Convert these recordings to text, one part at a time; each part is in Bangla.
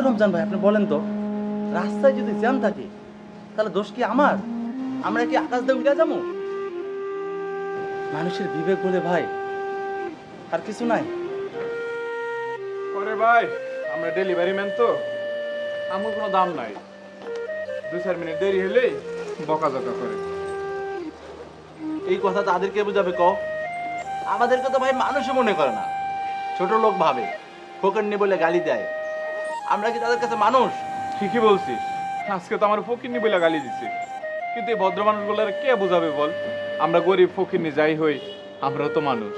রমজান ভাই, আপনি বলেন তো, রাস্তায় যদি জ্যাম থাকে তাহলে দোষ কি আমার? আমরা কি আকাশ দিয়ে উড়ে যাবো? মানুষের বিবেক বলে ভাই আর কিছু নাই। ওরে ভাই, আমরা ডেলিভারি ম্যান তো, আমার কোনো দাম নাই। 2-4 মিনিট দেরি হলেই বকাঝকা করে। এই কথা তাদেরকে বোঝাবে কও? আমাদেরকে তো ভাই মানুষই মনে করে না, ছোট লোক ভাবে, ফোকান্নি বলে গালি দেয়। আমরা কি তাদের কাছে মানুষ? ঠিকই বলছিস, আজকে তো আমার ফকিরনি বলে গালি দিছে, কিন্তু এই ভদ্র মানুষগুলোর কে বোঝাবে বল? আমরা গরিব ফকিরনি যাই হই, আমরাও তো মানুষ।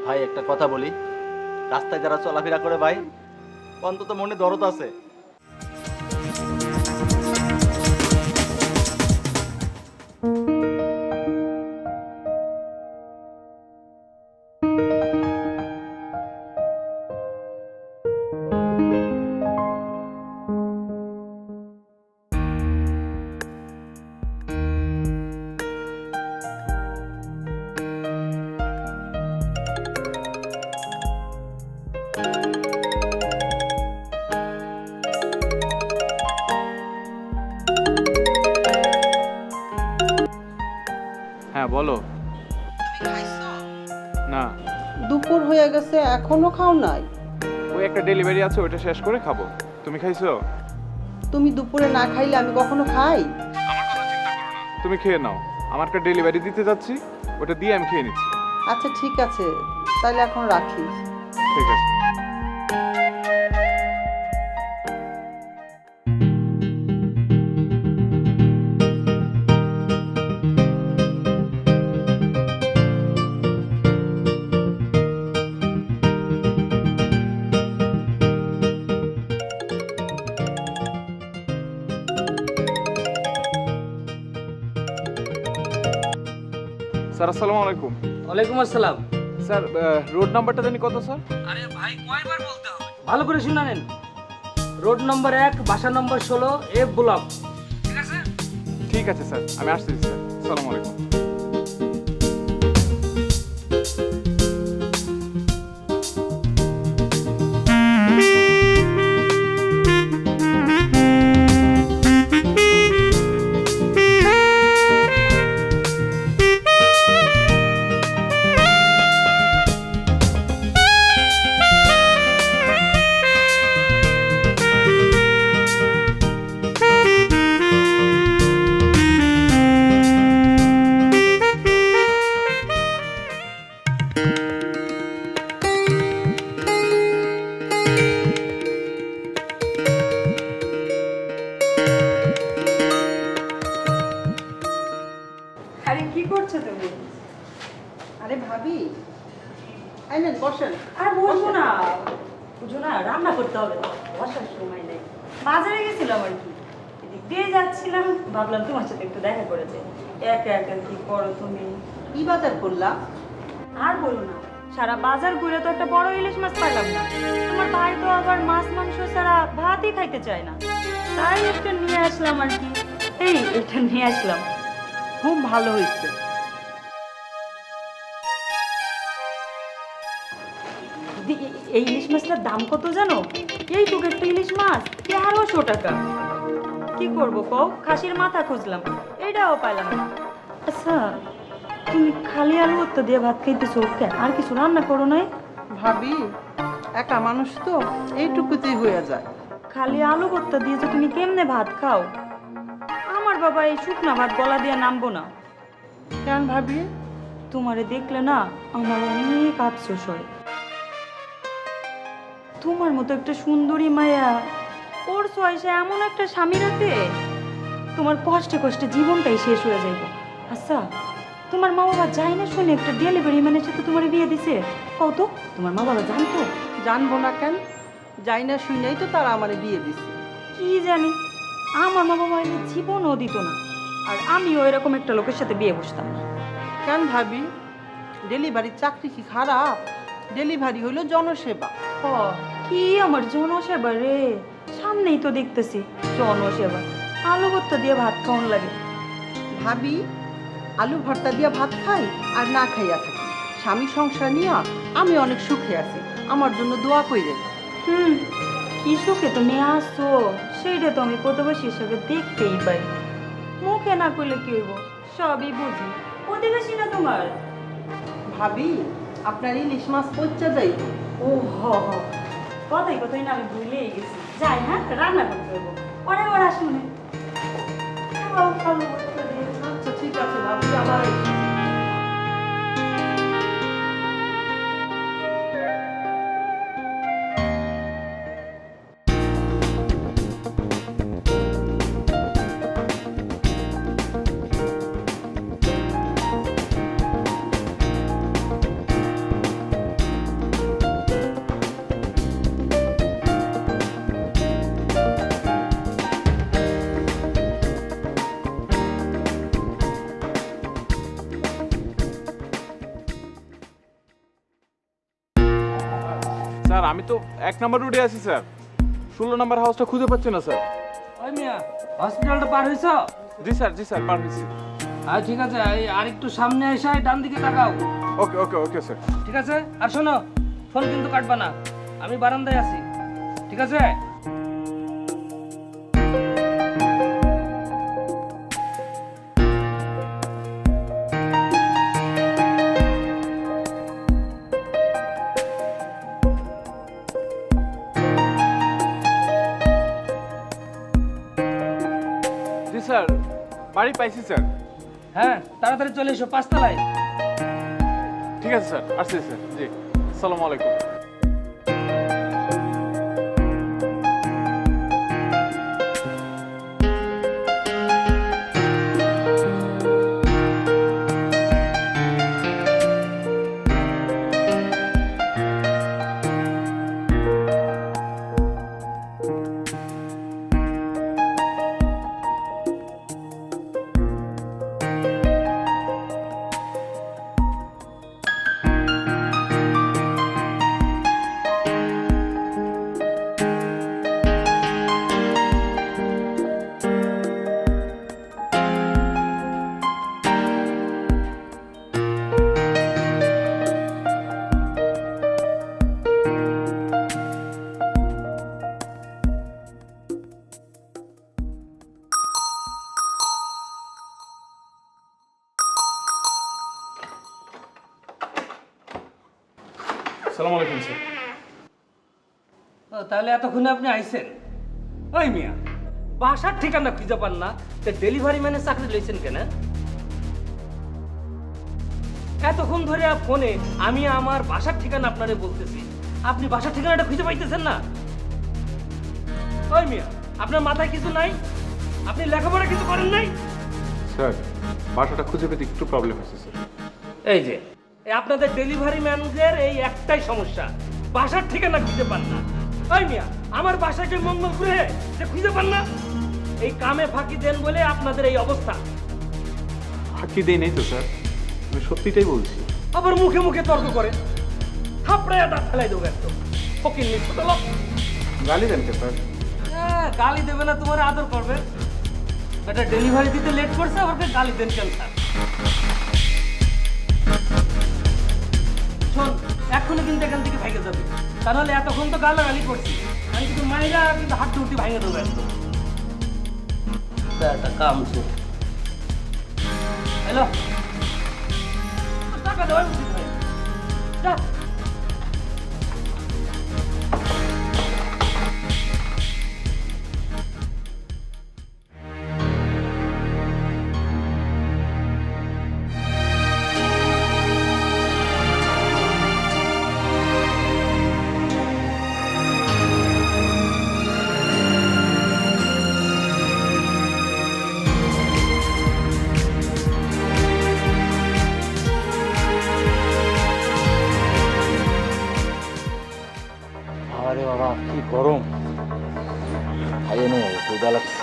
ভাই একটা কথা বলি, রাস্তায় যারা চলাফেরা করে ভাই, অন্তত মনে দরদ আছে। হ্যাঁ বলো। না, দুপুর হয়ে গেছে এখনো খাও নাই? ওই একটা ডেলিভারি আছে, ওইটা শেষ করে খাবো। তুমি খাইছো? তুমি দুপুরে না খাইলে আমি কখনো খাই? তুমি খেয়ে নাও, আমার একটা ডেলিভারি দিতে যাচ্ছি, ওটা দিয়ে আমি খেয়ে নিচ্ছি। আচ্ছা ঠিক আছে, তাহলে এখন রাখি। ঠিক আছে। স্যার আসসালামু আলাইকুম। ওয়ালাইকুম আসসালাম। স্যার রোড নাম্বারটা জানি কত স্যার? আরে ভাই কয়বার বলতে হবে? ভালো করে শুনে নেন। রোড নম্বর 1, বাসা নম্বর 16, এফ ব্লক। ঠিক আছে? ঠিক আছে স্যার, আমি আসছি স্যার। আসসালামু আলাইকুম। আরে কি করছো তুমি? আরে ভাবি, এই নেন বসেন। আর বসবো না, বুঝো না, রান্না করতে হবে তো, বসার সময় নেই। বাজারে গেছিলাম আর কি, এদিক দিয়ে যাচ্ছিলাম, ভাবলাম তোমার সাথে একটু দেখা করেছে। একা একা কি করো তুমি? কি বাজার করলাম? আর বলো না, সারা বাজার ঘুরে তো একটা বড় ইলিশ মাছ পাইলাম না। তোমার ভাই তো আবার মাছ মাংস ছাড়া ভাতই খাইতে চায় না, তাই একটা নিয়ে আসলাম আর কি। এটা নিয়ে আসলাম। খুব ভালো হয়েছে। এই ইলিশ মাছটার দাম কত জানো? এইটুকু একটা ইলিশ মাছ 1300 টাকা। কি করবো কও, খাসির মাথা খুঁজলাম, এটাও পাইলাম না। আচ্ছা, তুমি খালি আলু ভর্তা দিয়ে ভাত খাইতেছো কেন? আর কিছু রান্না করো নাই? ভাবি, একা মানুষ তো, এইটুকুতেই হয়ে যায়। খালি আলু ভর্তা দিয়ে যে তুমি কেমনে ভাত খাও? আমার বাবা এই শুকনা ভাত গলা দিয়ে নামবো না। কেন ভাবি? তোমারে দেখলে না আমার অনেক আফসোস হয়। তোমার মতো একটা সুন্দরী মায়া ওর সয়সে এমন একটা স্বামী রাতে তোমার কষ্টে কষ্টে জীবনটাই শেষ হয়ে যাইব। আচ্ছা, তোমার মা বাবা যায় না শুনে একটা ডেলিভারি ম্যানের সাথে তোমার বিয়ে দিছে? কত তোমার মা বাবা জানতো? জানবো না কেন? যাই না শুনেই তো তারা আমার বিয়ে দিছে। কি জানি, আমার মা বাবা এলে জীবনও দিত না, আর আমিও এরকম একটা লোকের সাথে বিয়ে বসতাম না। কেন ভাবি? ডেলিভারির চাকরি কি খারাপ? ডেলিভারি হলো জনসেবা। কি আমার জনসেবা রে, সামনেই তো দেখতেছি জনসেবা। আলু ভর্তা দিয়ে ভাত খাওয়ান লাগে। ভাবি, আলু ভর্তা দিয়ে ভাত খাই আর না খাইয়া থাকি, স্বামী সংসার নিয়ে আমি অনেক সুখে আছি। আমার জন্য দোয়া কইরেন। হুম, কি সুখে তুমি আসছো সেইটা তো আমি প্রতিবেশী হিসেবে দেখতেই পাই। মুখে না করলে কি হইব, সবই বুঝি। প্রতিবেশী না তোমার? ভাবি আপনার ইলিশ মাছ পচা যাইব। ও কথাই কথাই না আমি ভুলেই গেছি। যাই, হ্যাঁ রান্না করতে হইব। পরে ওরা শুনে আচ্ছা ঠিক আছে ভাবি, আবার আইসো। স্যার আমি তো 1 নম্বর রোডে আছি স্যার, 16 নম্বর হাউসটা খুঁজে পাচ্ছি না স্যার। ওই মিয়া, হসপিটালটা পার হইছ? জি স্যার পার হয়েছি। ঠিক আছে, এই আর একটু সামনে এসে ডান দিকে তাকাও। ওকে ওকে ওকে স্যার। ঠিক আছে, আর শোনো, ফোন কিন্তু কাটবা না, আমি বারান্দায় আছি। ঠিক আছে? জি স্যার, বাড়ি পাইছি স্যার। হ্যাঁ, তাড়াতাড়ি চলে এসো 5 তলায়। ঠিক আছে স্যার, আসছি স্যার। জি, আসসালামু আলাইকুম। আসসালামু আলাইকুম স্যার। তাহলে এতক্ষণে আপনি আইছেন? ওই মিয়া, বাসার ঠিকানা খুঁজে পান না, ডেলিভারি ম্যানের চাকরি লইছেন কেন? এতক্ষণ ধরে ফোনে আমি আমার বাসার ঠিকানা আপনারে বলতেছি, আপনি বাসার ঠিকানাটা খুঁজে পাইতেছেন না? ওই মিয়া, আপনার মাথায় কিছু নাই? আপনি লেখাপড়া কিছু করেন নাই? স্যার, বাসাটা খুঁজে পেতে একটু প্রবলেম হয়েছে স্যার। এই যে আপনাদের ডেলিভারি ম্যানদের এই একটাই সমস্যা, বাসার ঠিকানা খুঁজে পান না। ওই মিয়া, আমার বাসাকে মঙ্গলপুরে যে খুঁজে পান না, এই কামে ফাঁকি দেন বলে আপনাদের এই অবস্থা। ফাঁকি দেই নাই তো স্যার, আমি সত্যিটাই বলছি। আবার মুখে মুখে তর্ক করে, থাপড়াইয়া দাঁত ফেলাই দেবো একদম। ফকির নি ছোট লোক। গালি দেন কে স্যার? গালি দেবে না, তোমার আদর করবে। এটা ডেলিভারি দিতে লেট করছে, ওকে গালি দেন কেন স্যার? শোন, এখনই কিন্তু এখান থেকে ভেঙে যাবে, তাহলে এতক্ষণ তো গালাগালি করছি, আমি কিন্তু মাইরা কিন্তু হাত উঠি ভেঙে দেবো একদম। একটা কাম ছিল। হ্যালো, টাকা দেওয়া উচিত ভাই। যা। আরে বাবা কি গরম, খাইয়ে নেই ক্ষুধা লাগছে।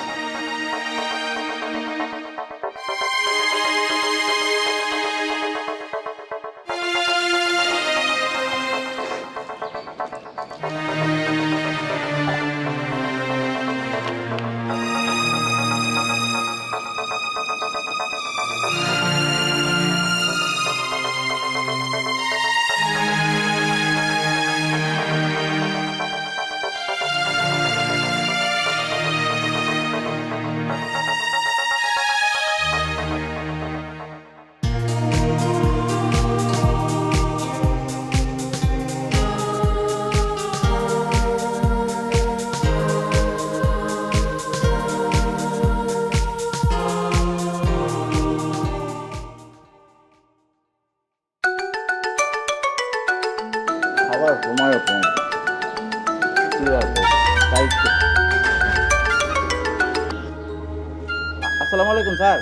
আবার সময় কম। কি আর করব, তাই তো। আসসালামু আলাইকুম স্যার।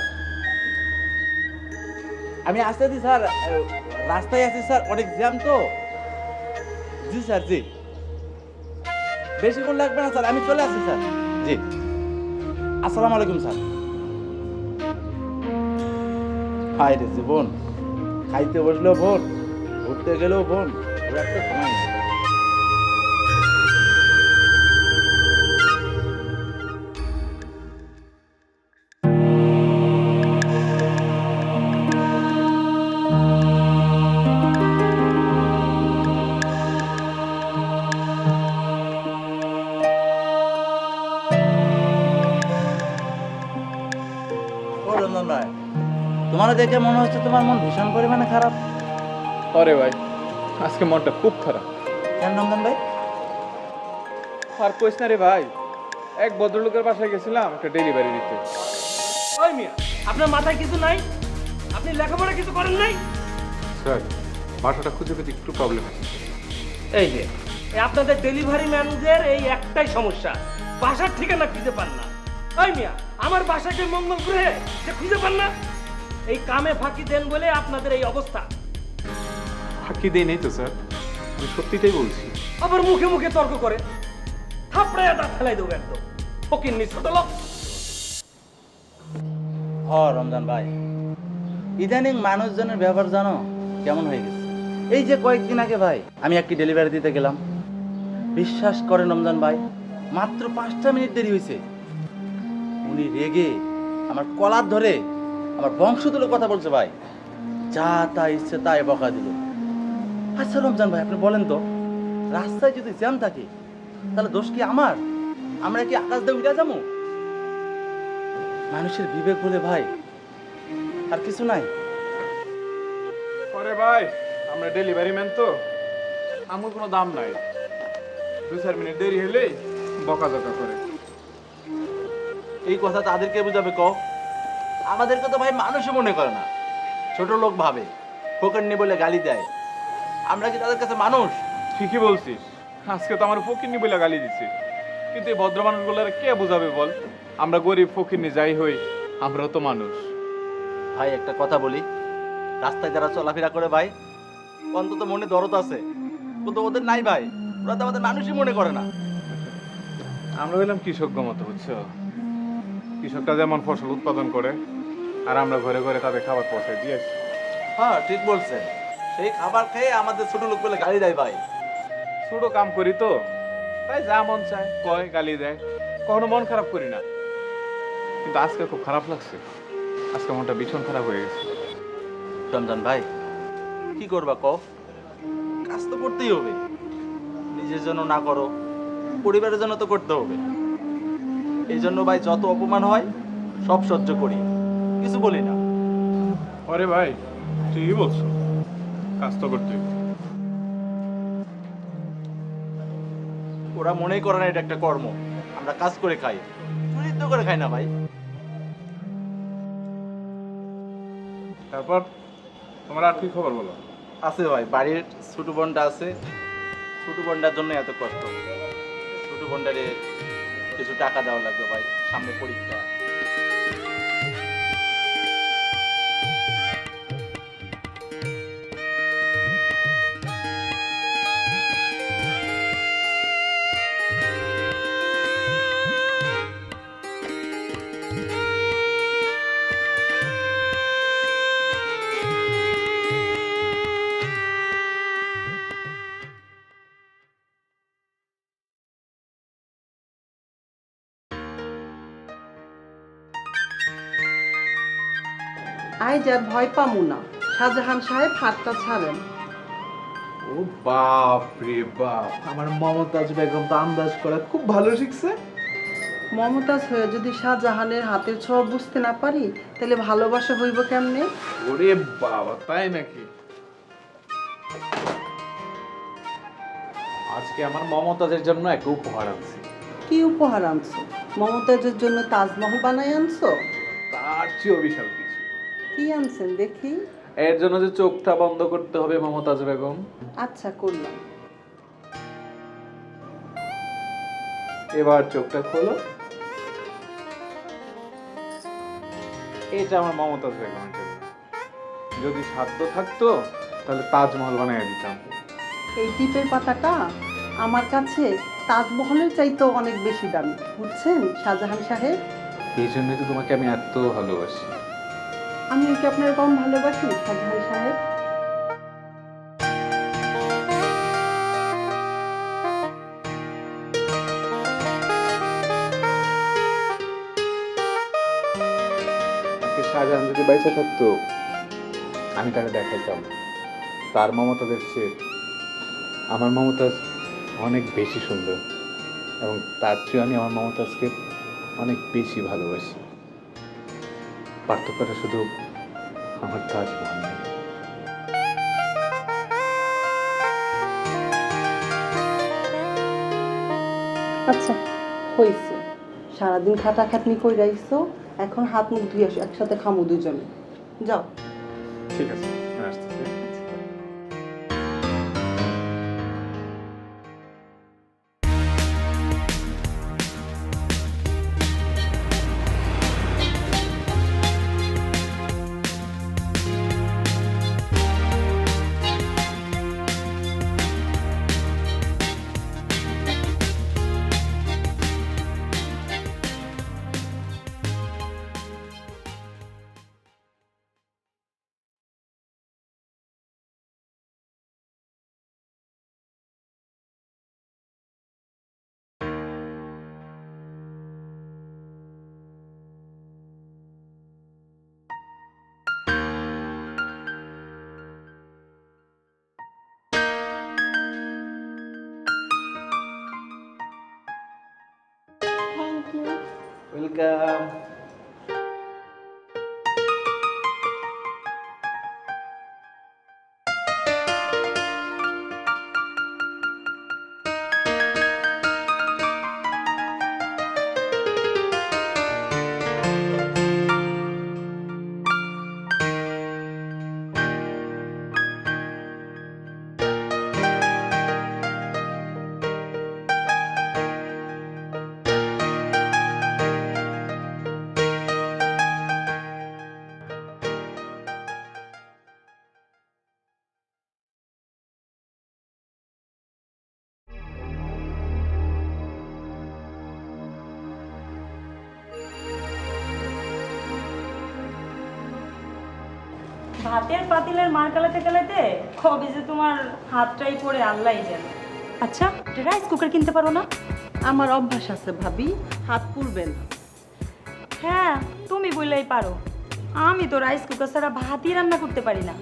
আমি আসতেছি স্যার, রাস্তায় আছি স্যার, অনেক জ্যাম তো। জি স্যার, জি। বেশিক্ষণ লাগবে না স্যার, আমি চলে আসছি স্যার। জি, আসসালামু আলাইকুম স্যার। হায় রে জীবন, খাইতে বসলেও ফোন, ঘুরতে গেলেও ফোন, ওর একটা সময় নেই। ও রঞ্জন ভাই, তোমার দেখে মনে হচ্ছে তোমার মন ভীষণ পরিমাণে খারাপ। আরে ভাই, আজকে মনটা খুব খারাপ। কেন রঞ্জন ভাই? আর কইস না রে ভাই, এক ভদ্রলোকের বাসায় গেছিলাম একটা ডেলিভারি দিতে। ওই মিয়া, আপনার মাথায় কিছু নাই? আপনি লেখাপড়া কিছু করেন নাই? স্যার, বাসাটা খুঁজে পেতে একটু প্রবলেম আছে। এই যে এই আপনাদের ডেলিভারি ম্যানদের এই একটাই সমস্যা, বাসার ঠিকানা খুঁজে পান না। ওই মিয়া, আমার বাসাকে মঙ্গল গ্রহে যে খুঁজে পান না, এই কামে ফাঁকি দেন বলে আপনাদের এই অবস্থা। ফাঁকি দেই নেই তো স্যার, আমি সত্যিটাই বলছি। আবার মুখে মুখে তর্ক করে, থাপড়াইয়া দাঁত ফেলাই দেবো একদম। ফকিন্নি ছোট লোক। হ রমজান ভাই, ইদানিং মানুষজনের ব্যবহার জানো কেমন হয়ে গেছে? এই যে কয়েকদিন আগে ভাই আমি একটি ডেলিভারি দিতে গেলাম, বিশ্বাস করেন রমজান ভাই, মাত্র 5টা মিনিট দেরি হয়েছে, উনি রেগে আমার কলার ধরে আমার বংশ তুলে কথা বলছে ভাই, যা তা ইচ্ছে তাই বকা দিল। আচ্ছা রমজান ভাই, আপনি বলেন তো, রাস্তায় যদি জ্যাম থাকে তাহলে দোষ কি আমার? আমরা কি আকাশ দিয়ে উঠে যাবো? মানুষের বিবেক বলে ভাই আর কিছু নাই। আরে ভাই, আমরা ডেলিভারি ম্যান তো, আমার কোনো দাম নাই। 2-4 মিনিট দেরি হলেই বকাঝকা করে। এই কথা তাদেরকে বুঝাবে কও? আমাদেরকে তো ভাই মানুষই মনে করে না, ছোট লোক ভাবে, ফোকান্নি বলে গালি দেয়। আমরা কি তাদের কাছে মানুষ? ঠিকই বলছিস, আজকে তো আমার ফকিন্নি বলে গালি দিছে, কিন্তু এই ভদ্র মানুষগুলোর কে বুঝাবে বল? আমরা গরিব ফকিন্নি যাই হই, আমরাও তো মানুষ। ভাই একটা কথা বলি, রাস্তায় যারা চলাফেরা করে ভাই, অন্তত মনে দরদ আছে, কিন্তু ওদের নাই ভাই, ওরা তো আমাদের মানুষই মনে করে না। আমরা হইলাম কৃষক মতো, বুঝছো? কৃষকরা যেমন ফসল উৎপাদন করে, আর আমরা ঘরে ঘরে তাদের খাবার পৌঁছায় দিয়েছি। হ্যাঁ ঠিক বলছেন, সেই খাবার খেয়ে আমাদের ছোট লোক বলে গালি দেয় ভাই। ছোট কাম করি তো, তাই যা মন চায় কয়, গালি দেয়, কখনো মন খারাপ করি না। কিন্তু আজকে খুব খারাপ লাগছে, আজকে মনটা ভীষণ খারাপ হয়ে গেছে। রমজান ভাই, কি করবা কও? কাজ তো করতেই হবে, নিজের জন্য না করো পরিবারের জন্য তো করতে হবে। এই জন্য ভাই যত অপমান হয় সব সহ্য করি, কিছু বলি না। আরে ভাই, ঠিকই বলছো, কাজ তো করতে হবে। ওরা মনেই করে না এটা একটা কর্ম, আমরা কাজ করে খাই, চুরি তো করে খাই না ভাই। তারপর তোমার আর কি খবর বলো? আছে ভাই, বাড়ির ছোট বোনটা আছে, ছোট বোনটার জন্য এত কষ্ট। ছোট বোনটারে কিছু টাকা দেওয়া লাগবে ভাই, সামনে পরীক্ষা। আই যা ভয় পামু না, শাহজাহান সাহেব হাতটা ছাড়েন। ও বাপ রে বাপ, আমার মমতাজ বেগম তো আন্দাজ করা খুব ভালো শিখছে। মমতাজ হয়ে যদি শাহজাহানের হাতের ছোঁয়া বুঝতে না পারি, তাহলে ভালোবাসা হইব কেমনে? ওরে বাবা, তাই নাকি? আজকে আমার মমতাজের জন্য একটা উপহার আনছি। কি উপহার আনছো? মমতাজের জন্য তাজমহল বানাই আনছো? তার চেয়েও বিশাল কিছু। কি আনছেন দেখি? এর জন্য যে চোখটা বন্ধ করতে হবে মমতাজ বেগম, আচ্ছা করলাম। এবার চোখটা খোলো। এটা আমার মমতাজ বেগমের জন্য। যদি সাধ্য থাকতো তাহলে তাজমহল বানিয়ে দিতাম। এই টিপের পাতাটা আমার কাছে তাজমহলের চাইতেও অনেক বেশি দামি, বুঝছেন শাহজাহান সাহেব? এই জন্যই তো তোমাকে আমি এত ভালোবাসি। আমি কি আপনার কম ভালোবাসি শাহজাহান সাহেব? আজকে শাহজাহান যদি বাইসা থাকতো আমি তাকে দেখাইতাম তার মমতাজের চেয়ে আমার মমতাজ অনেক বেশি সুন্দর, এবং তার চেয়ে আমি আমার মমতাজকে অনেক বেশি ভালোবাসি। পার্থক্যটা শুধু আমার তাজমহল নেই। আচ্ছা হয়েছে, সারাদিন খাটাখাটনি করে রাখছো, এখন হাত মুখ ধুয়ে আসো, একসাথে খামো দুজনে। যাও। ঠিক আছে, আমি আসতেছি। ওয়েলকাম। ভাতের পাতিলের মার কালাতে কালাতে কবে যে তোমার হাতটাই পড়ে আল্লাহই জানে। আচ্ছা, রাইস কুকার কিনতে পারো না? আমার অভ্যাস আছে ভাবি, হাত পুড়বেন। হ্যাঁ, তুমি বললেই পারো, আমি তো রাইস কুকার ছাড়া ভাতই রান্না করতে পারি না।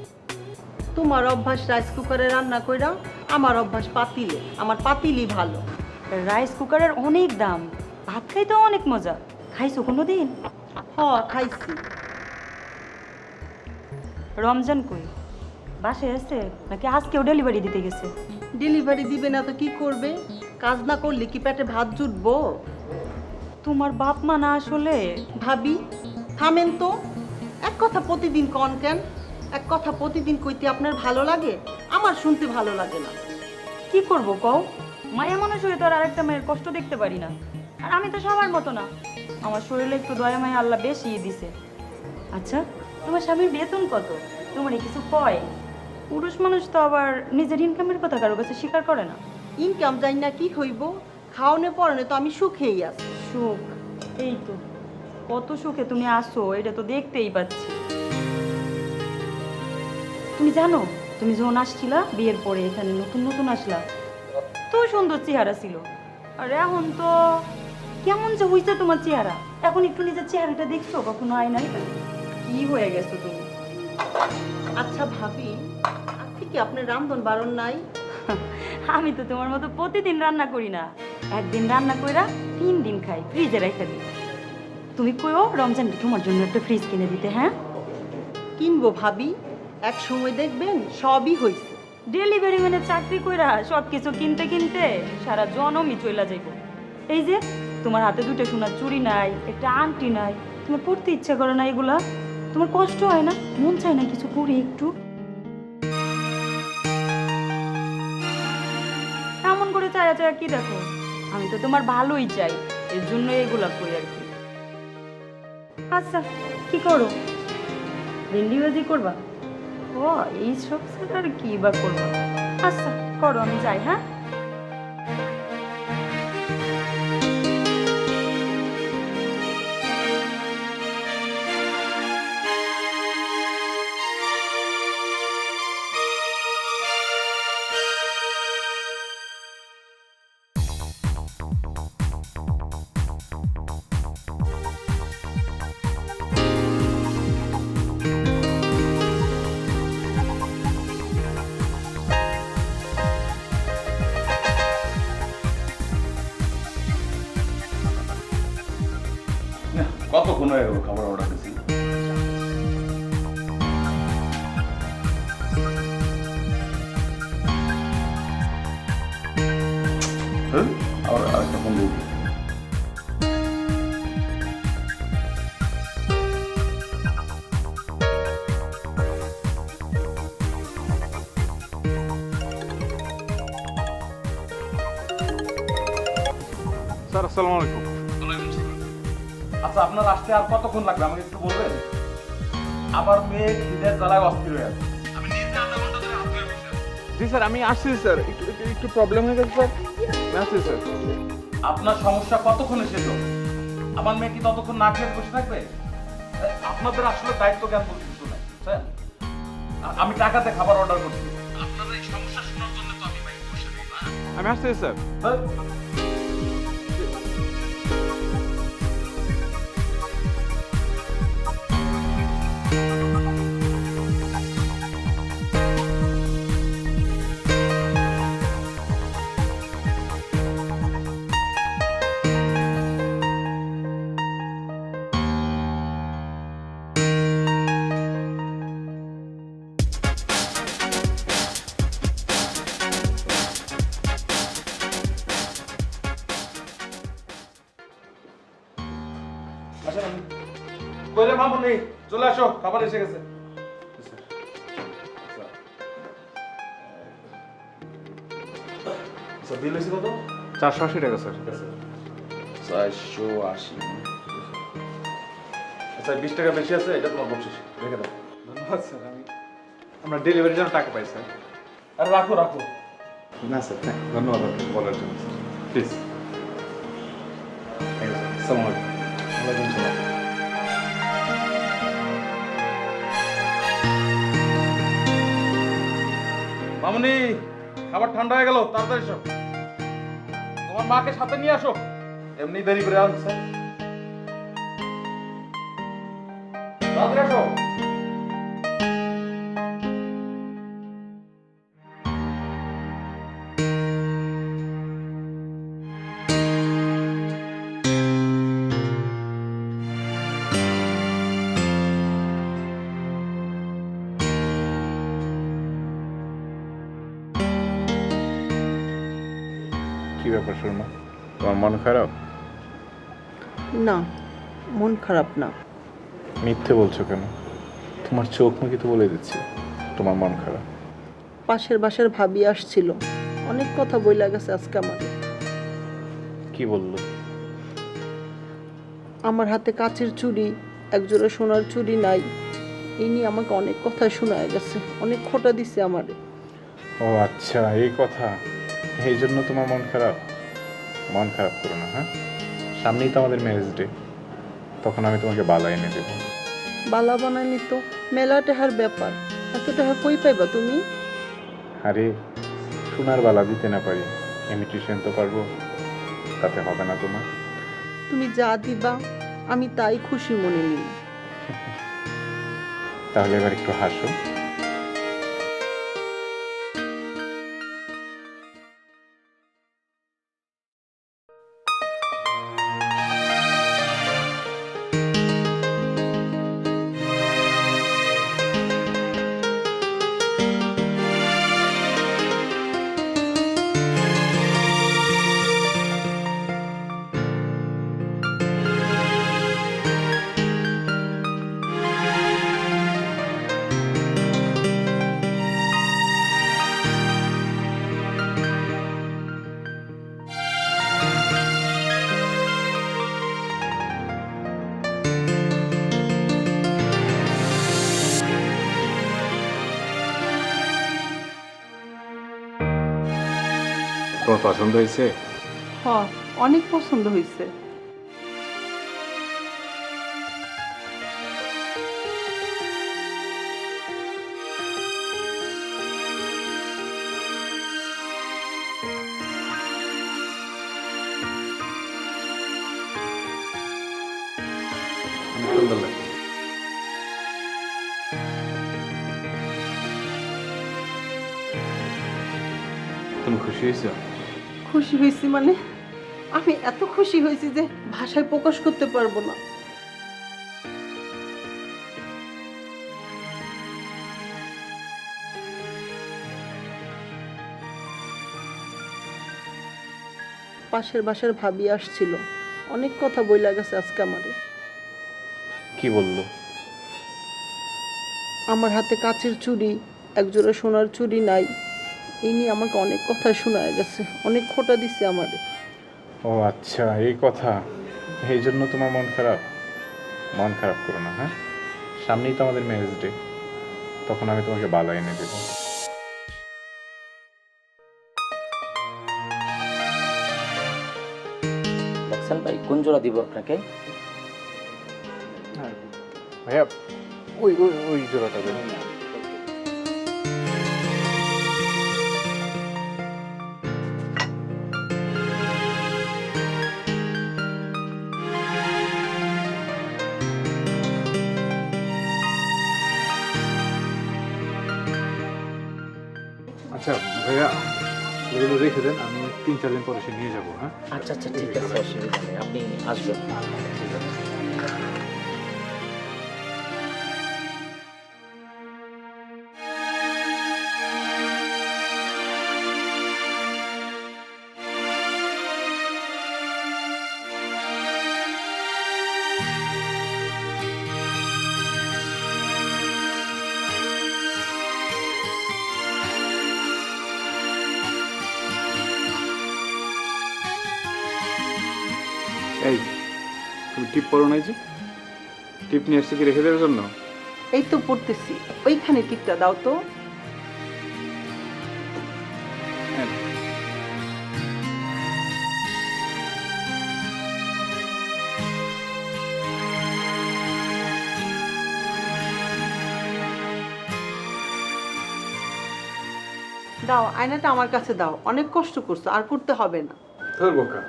তোমার অভ্যাস রাইস কুকারে রান্না কইরা, আমার অভ্যাস পাতিলে, আমার পাতিলই ভালো। রাইস কুকারের অনেক দাম, ভাত খাইতেও অনেক মজা। খাইছো কোনো দিন? খাইছি। রমজান কই, বাসায় আছে নাকি আজকেও ডেলিভারি দিতে গেছে? ডেলিভারি দিবে না তো কি করবে? কাজ না করলে কি পেটে ভাত জুটবো? তোমার বাপ মা না আসলে? ভাবি থামেন তো, এক কথা প্রতিদিন কন কেন? এক কথা প্রতিদিন কইতে আপনার ভালো লাগে? আমার শুনতে ভালো লাগে না। কি করব কও, মায়া মানুষ হয়ে তো আর আরেকটা মেয়ের কষ্ট দেখতে পারি না। আর আমি তো সবার মতো না, আমার শরীরে একটু দয়া মায়া আল্লাহ বেশি দিছে। আচ্ছা, তোমার স্বামীর বেতন কত? তোমার কিছু কয়? পুরুষ মানুষ তো আবার নিজের ইনকামের কথা কারো কাছে স্বীকার করে না। ইনকাম জানি না কি হইব, খাওয়ানো পড়ানো তো আমি সুখেই আছি। সুখ, এই তো কত সুখে তুমি আসো, এটা তো দেখতেই পাচ্ছি। তুমি জানো, তুমি যখন আসছিলা বিয়ের পরে এখানে নতুন নতুন আসলা, তো সুন্দর চেহারা ছিল, আর এখন তো কেমন যে হইছে তোমার চেহারা। এখন একটু নিজের চেহারাটা দেখছো কখনো আয়নায়? কি হয়ে গেছো তুমি? আচ্ছা ভাবি, আজকে কি আপনার রামধন বারণ নাই? আমি তো তোমার মতো প্রতিদিন রান্না করি না, একদিন রান্না কইরা 3 দিন খাই, ফ্রিজে রেখে দিই। তুমি কইও রমজানকে তোমার জন্য একটা ফ্রিজ কিনে দিতে। হ্যাঁ, কিনবো ভাবি, এক সময় দেখবেন সবই হইছে। ডেলিভারি ম্যানের চাকরি কইরা সব কিছু কিনতে কিনতে সারা জনমই চইলা যাইব। এই যে তোমার হাতে 2টা সোনার চুড়ি নাই, একটা আংটি নাই, তোমার পড়তে ইচ্ছা করে না এগুলা? তোমার কষ্ট হয় না? মন চায় না কিছু করি একটু? এমন করে চায়া চায়া কি দেখো? আমি তো তোমার ভালোই চাই, এর জন্য এগুলা করি আর কি। আচ্ছা, কি করো? ভেন্ডি ভাজি করবা? ও, এই সব ছাড়া আর কি বা করবা? আচ্ছা করো, আমি যাই। হ্যাঁ, কতক্ষণ হয়ে গেল খাবার অর্ডার দিয়েছি? আরেকটা ফোন দিই। স্যার আসসালামু আলাইকুম। আচ্ছা, আপনার আসতে আর কতক্ষণ লাগবে আমাকে একটু বলবেন? আমার মেয়ে খিদের জ্বালায় অস্থির হয়ে আছে। আমি নিজে আধা ঘন্টা ধরে হাত ধরে বসে আছি। জি স্যার, আমি আসছি স্যার, একটু প্রবলেম হয়ে গেছে স্যার, আমি আসছি স্যার। আপনার সমস্যা কতক্ষণে শেষ হবে? আমার মেয়ে কি ততক্ষণ না খেয়ে বসে থাকবে? আপনাদের আসলে দায়িত্ব জ্ঞান বলতে কিছু নাই, বুঝছেন? আমি টাকাতে খাবার অর্ডার করছি। আপনাদের এই সমস্যা শোনার জন্য তো আমি বাইরে বসে নেই না। আমি আসছি স্যার। কইরে মামুনি, চলে আসো, খাবার এসে গেছে। আচ্ছা, বিল হয়েছে কত? 480 টাকা স্যার। 480। আচ্ছা, 20 টাকা বেশি আছে, এটা তোমার বকশিশ, রেখে দাও। ধন্যবাদ স্যার, আমরা ডেলিভারির জন্য টাকা পাই স্যার। আর রাখো রাখো। না স্যার, ধন্যবাদ বলার জন্য স্যার, প্লিজ। আসসালামু আলাইকুম। ওয়ালাইকুম আসসালাম। মামুনি, খাবার ঠান্ডা হয়ে গেল, তাড়াতাড়ি এসো। তোমার মাকে সাথে নিয়ে আসো, এমনি দেরি করে আনছে। তাড়াতাড়ি আসো। কি ব্যাপার শর্মা, তোমার মন খারাপ? না, মন খারাপ না। মিথ্যে বলছো কেন? তোমার চোখ মুখে তো বলে দিচ্ছি তোমার মন খারাপ। পাশের বাসার ভাবি আসছিল, অনেক কথা বইলা গেছে আজকে আমাদের। কি বললো? আমার হাতে কাচের চুড়ি, একজোড়া সোনার চুড়ি নাই, এই নিয়ে আমাকে অনেক কথা শোনায় গেছে, অনেক খোঁটা দিছে আমারে। ও আচ্ছা, এই কথা, এই জন্য তোমার মন খারাপ? মন খারাপ করো না, হ্যাঁ? সামনেই তো আমাদের ম্যারেজ ডে, তখন আমি তোমাকে বালা এনে দেবো। বালা বানাইনি তো মেলা টাকার ব্যাপার, এত টাকা কই পাইবা তুমি? আরে সোনার বালা দিতে না পারি, ইমিটেশন তো পারবো, তাতে হবে না তোমার? তুমি যা দিবা আমি তাই খুশি মনে নিই। তাহলে এবার একটু হাসো। তোমার পছন্দ হয়েছে? হ, অনেক পছন্দ হয়েছে। অনেক সুন্দর লাগে। তুমি খুশি হয়েছো? খুশি হয়েছি মানে আমি এত খুশি হয়েছি যে ভাষায় প্রকাশ করতে পারবো না। পাশের বাসার ভাবি আসছিল, অনেক কথা বইলা গেছে আজকে আমারে। কি বললো? আমার হাতে কাচের চুড়ি, একজোড়া সোনার চুড়ি নাই, এই নিয়ে আমাকে অনেক কথা শোনায় গেছে, অনেক খোঁটা দিছে আমারে। ও আচ্ছা, এই কথা। এই জন্য তোমার মন খারাপ? মন খারাপ করো না, হ্যাঁ? সামনেই তো আমাদের ম্যারেজ ডে, তখন আমি তোমাকে বালা এনে দেবো। দেখছেন ভাই কোন জোড়া দিব আপনাকে? ভাইয়া ওই ওই ওই জোড়াটা দেবো। আচ্ছা ভাইয়া, ওগুলো রেখে দেন, আমি 3-4 দিন পরে এসে নিয়ে যাবো। হ্যাঁ আচ্ছা আচ্ছা ঠিক আছে, অসুবিধা নেই, আপনি আসবেন। ঠিক আছে। এই, তুমি টিপ পরো নাই যে? টিপ নিয়ে এসে কি রেখে দেওয়ার জন্য? এই তো পড়তেছি, ওইখানে টিপটা দাও তো। হ্যাঁ। দাও, আয়নাটা আমার কাছে দাও, অনেক কষ্ট করছো, আর করতে হবে না। ধরবো কা?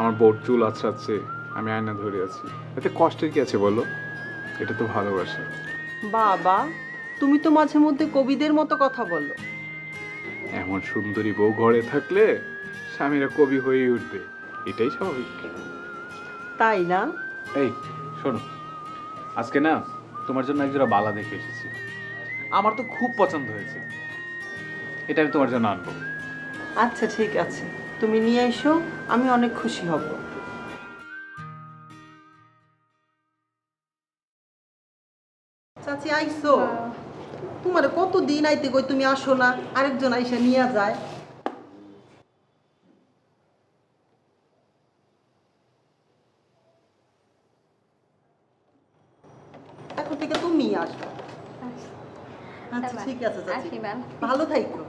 আমার বোর চুল আছড়াচ্ছে, আমি আয়না ধরে আছি, এতে কষ্টের কি আছে বলো? এটা তো ভালোবাসা। বাবা, তুমি তো মাঝে মধ্যে কবিদের মতো কথা বলো। এমন সুন্দরী বউ ঘরে থাকলে স্বামীরা কবি হয়েই উঠবে, এটাই স্বাভাবিক। তাই না? এই শোনো, আজকে না তোমার জন্য একজোড়া বালা দেখে এসেছি, আমার তো খুব পছন্দ হয়েছে, এটা আমি তোমার জন্য আনবো। আচ্ছা ঠিক আছে, তুমি নিয়ে এসো, আমি অনেক খুশি হব। চাচি আইসো? তোমার কত দিন আইতে কই, তুমি আসো না, আরেকজন আইসা নিয়ে যায়। এখন থেকে তুমি আসবে। আচ্ছা ঠিক আছে চাচি, ভালো থাইকো।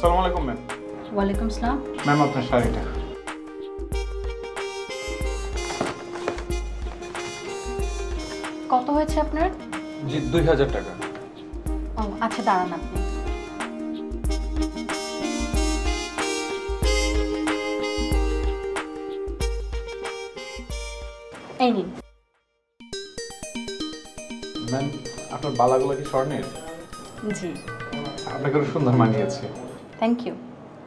আসসালামু আলাইকুম ম্যাম। ওয়ালাইকুম আসসালাম। ম্যাম আপনার শাড়িটা। কত হয়েছে আপনার? জি 2000 টাকা। ও আচ্ছা, দাঁড়ান আপনি। এই নিন। ম্যাম আপনার বালাগুলো কি স্বর্ণের? জি। আপনাকে খুব সুন্দর মানিয়েছে। Thank you.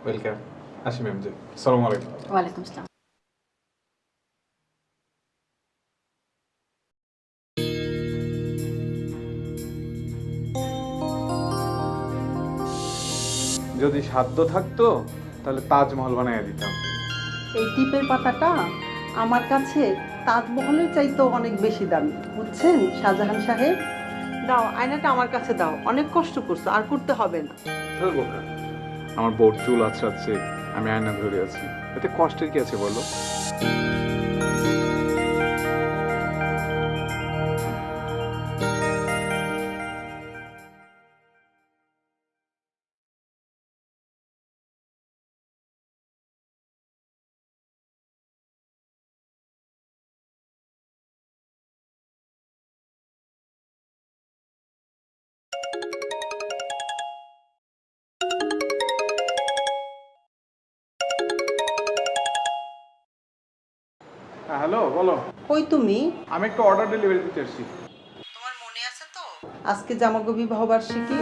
ওয়েলকাম। আসি ম্যাম জি। আসসালামু আলাইকুম। ওয়ালাইকুম আসসালাম। যদি সাধ্য থাকতো তাহলে তাজমহল বানাইয়া দিতাম। এই টিপের পাতাটা আমার কাছে তাজমহলের চাইতেও অনেক বেশি দামি, বুঝছেন শাহজাহান সাহেব? দাও, আয়নাটা আমার কাছে দাও, অনেক কষ্ট করছো, আর করতে হবে না। ধরবো না। আমার বোর চুল আছে, আমি আয়না ধরে আছি, এতে কষ্টের কি আছে বলো? হ্যালো, বলো। কই তুমি? আমি একটা অর্ডার ডেলিভারি দিতে এসেছি। তোমার মনে আছে তো আজকে জামাগো বিবাহ বার্ষিকী?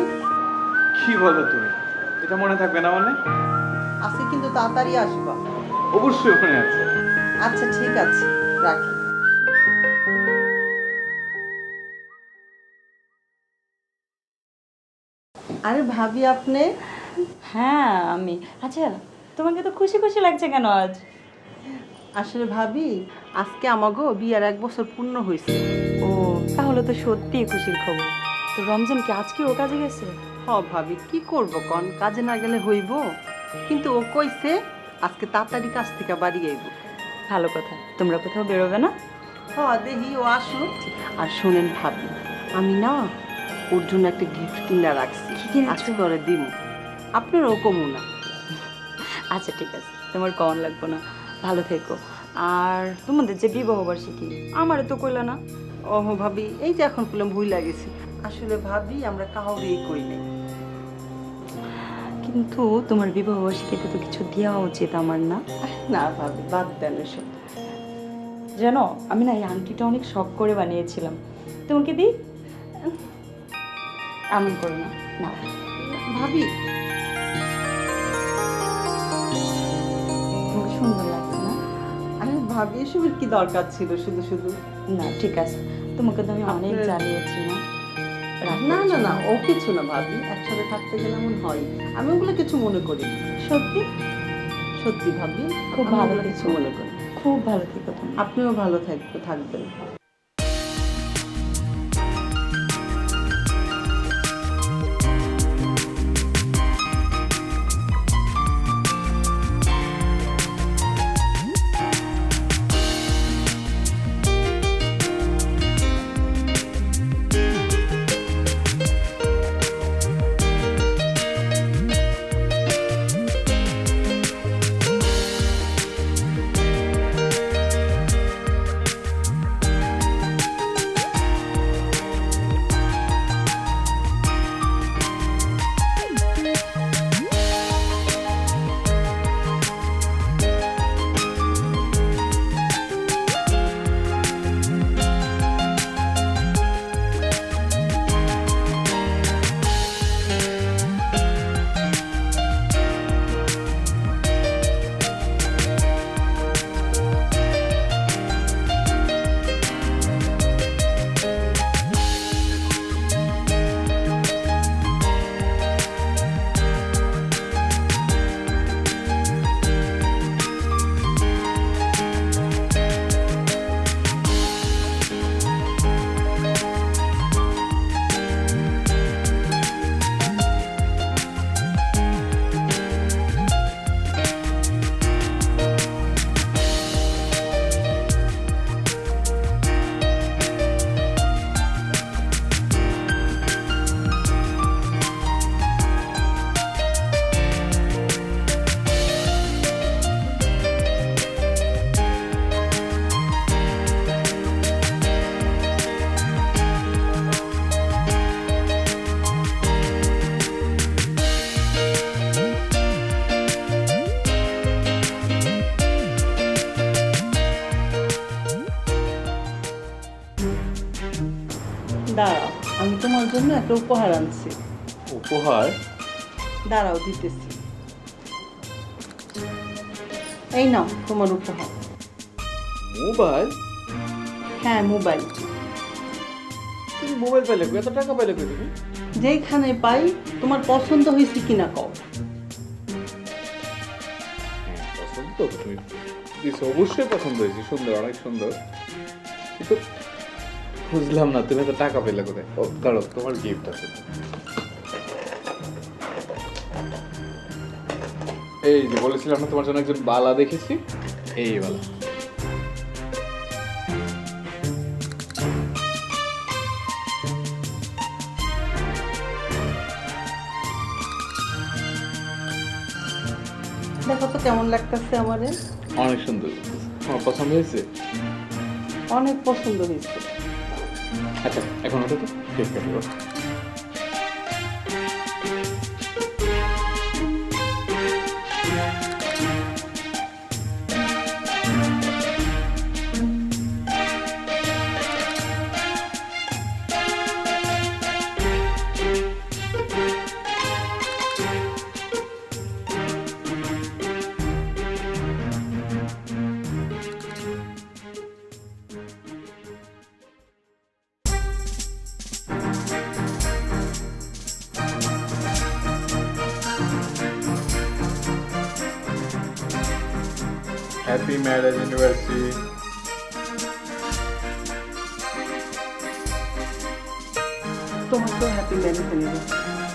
কি বলো তুমি? এটা মনে থাকবে না মানে? আজকে কিন্তু তাড়াতাড়ি আসবা। অবশ্যই মনে আছে। আচ্ছা ঠিক আছে, রাখি। আরে ভাবি আপনি? হ্যাঁ আমি। আচ্ছা, তোমাকে তো খুশি খুশি লাগছে কেন আজ? আসলে ভাবি আজকে আমাগো বিয়ার 1 বছর পূর্ণ হয়েছে। ও, তাহলে তো সত্যিই খুশির খবর। তো রমজান কি আজকে ও কাজে গেছে? হ ভাবি, কি করব কন, কাজে না গেলে হইব? কিন্তু ও কইছে আজকে তাড়াতাড়ি কাজ থেকে বাড়ি আইব। ভালো কথা। তোমরা কোথাও বেরোবে না? হ দেখি ও আসুক। আর শোনেন ভাবি, আমি না ওর জন্য একটা গিফট কিনা রাখছি, কি কিনেছো? আজকে করে দিব। আপনারও কমু না। আচ্ছা ঠিক আছে, তোমার কন লাগবো না। ভালো থেকো। আর তোমাদের যে বিবাহ বার্ষিকী, আমারও তো কইলা না। ওহ ভাবি, এই যে এখন বললাম ভুল লাগেছি। আসলে ভাবি আমরা কাউরেই কই নাই। কিন্তু তোমার বিবাহ বার্ষিকীতে তো কিছু দেওয়া উচিত আমার, না? না ভাবি, বাদ দেন এসব। জানো, আমি না এই আংটিটা অনেক শখ করে বানিয়েছিলাম। তোমাকে দিই? এমন করো না, নাও। ভাবি তোমাকে সুন্দর লাগছে না? আরে ভাবি, এসবের কি দরকার ছিল শুধু শুধু? না ঠিক আছে, তোমাকে তো আমি অনেক আপনার- জ্বালিয়েছি না? রাখো। না না না, ও কিছু না ভাবি, একসাথে থাকতে গেলে এমন হয়। আমি ওগুলো কিছু মনে করি না। সত্যি সত্যি ভাবি, খুব আমি ভালো ওগুলো কিছু থেকো। মনে করি না। খুব ভালো থেকো তুমি। আপনিও ভালো থাকবেন। দাঁড়াও, আমি তোমার জন্য একটা উপহার আনছি। উপহার? দাঁড়াও, দিতেছি। এই নাও তোমার উপহার। মোবাইল? হ্যাঁ, মোবাইল। তুমি মোবাইল পাইলে কই? এত টাকা পাইলে কই তুমি? যেইখানে পাই। তোমার পছন্দ হয়েছে কিনা কও। তো তুমি দিছো, অবশ্যই পছন্দ হয়েছে, সুন্দর, অনেক সুন্দর। কিন্তু বুঝলাম না তুমি তো টাকা পেলে কোথায়? ও দাঁড়ো, তোমার গিফট আছে। এই যে বলেছিলাম না তোমার জন্য একজন বালা দেখেছি, এই বালা। দেখো তো কেমন লাগতেছে আমারে। অনেক সুন্দর, তোমার পছন্দ হয়েছে? অনেক পছন্দ হয়েছে। আচ্ছা এখন ওটা তো কেক কাটবো। Happy marriage anniversary. তোমার তো হ্যাপি ম্যারেজ অ্যানিভার্সারি।